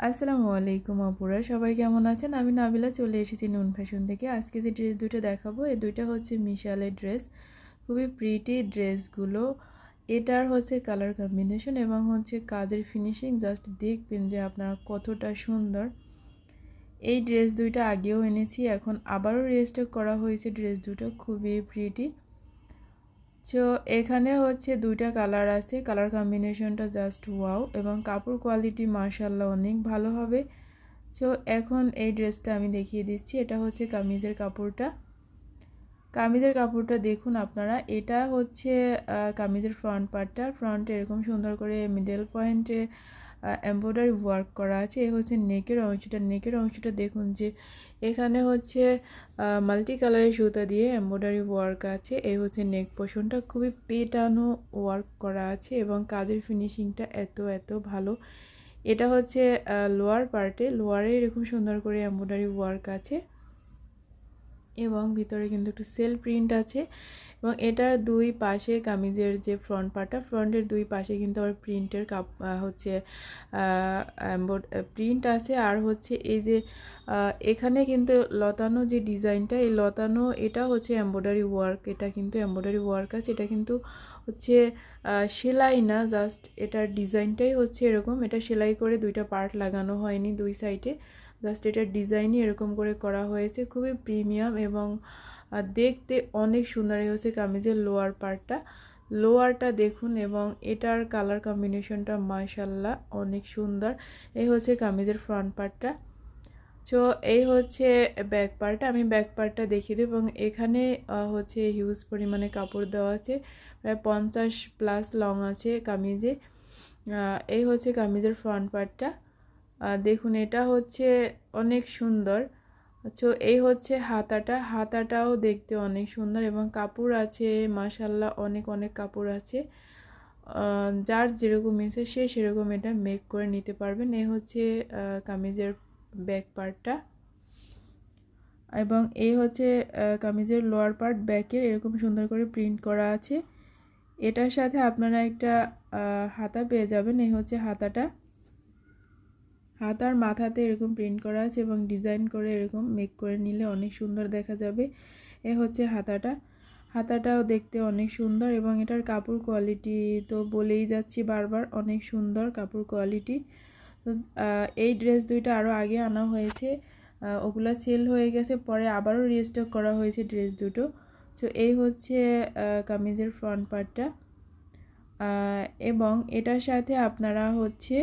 আসসালামু আলাইকুম আপুরা, সবাই কেমন আছেন? আমি নাবিলা চলে এসেছি নুন ফ্যাশন থেকে। আজকে যে ড্রেস দুটো দেখাবো, এই দুইটা হচ্ছে মিশালের ড্রেস। খুবই প্রিটি ড্রেসগুলো। এটার হচ্ছে কালার কম্বিনেশন এবং হচ্ছে কাজের ফিনিশিং, জাস্ট দেখবেন যে আপনারা কতটা সুন্দর। এই ড্রেস দুইটা আগেও এনেছি, এখন আবারও রিস্টক করা হয়েছে ড্রেস দুটো, খুবই প্রিটি। সো এখানে হচ্ছে দুইটা কালার আছে, কালার কম্বিনেশনটা জাস্ট ওয়াও এবং কাপড় কোয়ালিটি মাশাআল্লাহ অনেক ভালো হবে। সো এখন এই ড্রেসটা আমি দেখিয়ে দিচ্ছি। এটা হচ্ছে কামিজের কাপড়টা দেখুন আপনারা। এটা হচ্ছে কামিজের ফ্রন্ট পার্টটা। ফ্রন্টে এরকম সুন্দর করে মিডল পয়েন্টে এমব্রয়ডারি ওয়ার্ক করা আছে। এই হচ্ছে নেকের অংশটা দেখুন যে এখানে হচ্ছে মাল্টি কালারের সুতা দিয়ে এমব্রয়ডারি ওয়ার্ক আছে। এই হচ্ছে নেক পোর্শনটা, খুবই পেটানো ওয়ার্ক করা আছে এবং কাজের ফিনিশিংটা এত ভালো। এটা হচ্ছে লোয়ারে এরকম সুন্দর করে এমব্রয়ডারি ওয়ার্ক আছে এবং ভিতরে কিন্তু একটু সেলফ প্রিন্ট আছে। এবং এটার দুই পাশে কামিজের যে ফ্রন্টের দুই পাশে কিন্তু আবার প্রিন্টের হচ্ছে প্রিন্ট আছে। আর হচ্ছে এই যে এখানে কিন্তু লতানো যে ডিজাইনটা, এই লতানো এটা হচ্ছে এমব্রয়ডারি ওয়ার্ক। এটা কিন্তু এমব্রয়ডারি ওয়ার্ক আছে, এটা কিন্তু হচ্ছে সেলাই না, জাস্ট এটার ডিজাইনটাই হচ্ছে এরকম। এটা সেলাই করে দুইটা পার্ট লাগানো হয়নি দুই সাইডে, জাস্ট এটার ডিজাইনই এরকম করে করা হয়েছে। খুবই প্রিমিয়াম এবং দেখতে অনেক সুন্দর। এই হচ্ছে কামিজের লোয়ারটা দেখুন এবং এটার কালার কম্বিনেশনটা মাশাআল্লাহ অনেক সুন্দর। এই হচ্ছে কামিজের ফ্রন্ট পার্টটা। সো এই হচ্ছে ব্যাক পার্টটা, আমি ব্যাক পার্টটা দেখিয়ে দেব। এবং এখানে হচ্ছে হিউজ পরিমাণে কাপড় দেওয়া আছে, প্রায় 50+ লং আছে কামিজে। এই হচ্ছে কামিজের ফ্রন্ট পার্টটা। দেখুন এটা হচ্ছে অনেক সুন্দর। তো এই হচ্ছে হাতাটাও দেখতে অনেক সুন্দর এবং কাপড় আছে মাশাআল্লাহ, অনেক কাপড় আছে। যার যেরকম ইচ্ছে সে সেরকম এটা মেক করে নিতে পারবেন। এই হচ্ছে কামিজের ব্যাক পার্টটা এবং এই হচ্ছে কামিজের লোয়ার পার্ট। ব্যাকের এরকম সুন্দর করে প্রিন্ট করা আছে। এটার সাথে আপনারা একটা হাতা পেয়ে যাবেন। এই হচ্ছে হাতার মাথাতে এরকম প্রিন্ট করা আছে এবং ডিজাইন করে এরকম মেক করে নিলে অনেক সুন্দর দেখা যাবে। এ হচ্ছে হাতাটাও দেখতে অনেক সুন্দর এবং এটার কাপড় কোয়ালিটি তো বলেই যাচ্ছি বারবার, অনেক সুন্দর কাপড় কোয়ালিটি। তো এই ড্রেস দুইটা আরও আগে আনা হয়েছে, ওগুলা সেল হয়ে গেছে, পরে আবারও রিস্টক করা হয়েছে ড্রেস দুটো। তো এই হচ্ছে কামিজের ফ্রন্ট পার্টটা এবং এটার সাথে আপনারা হচ্ছে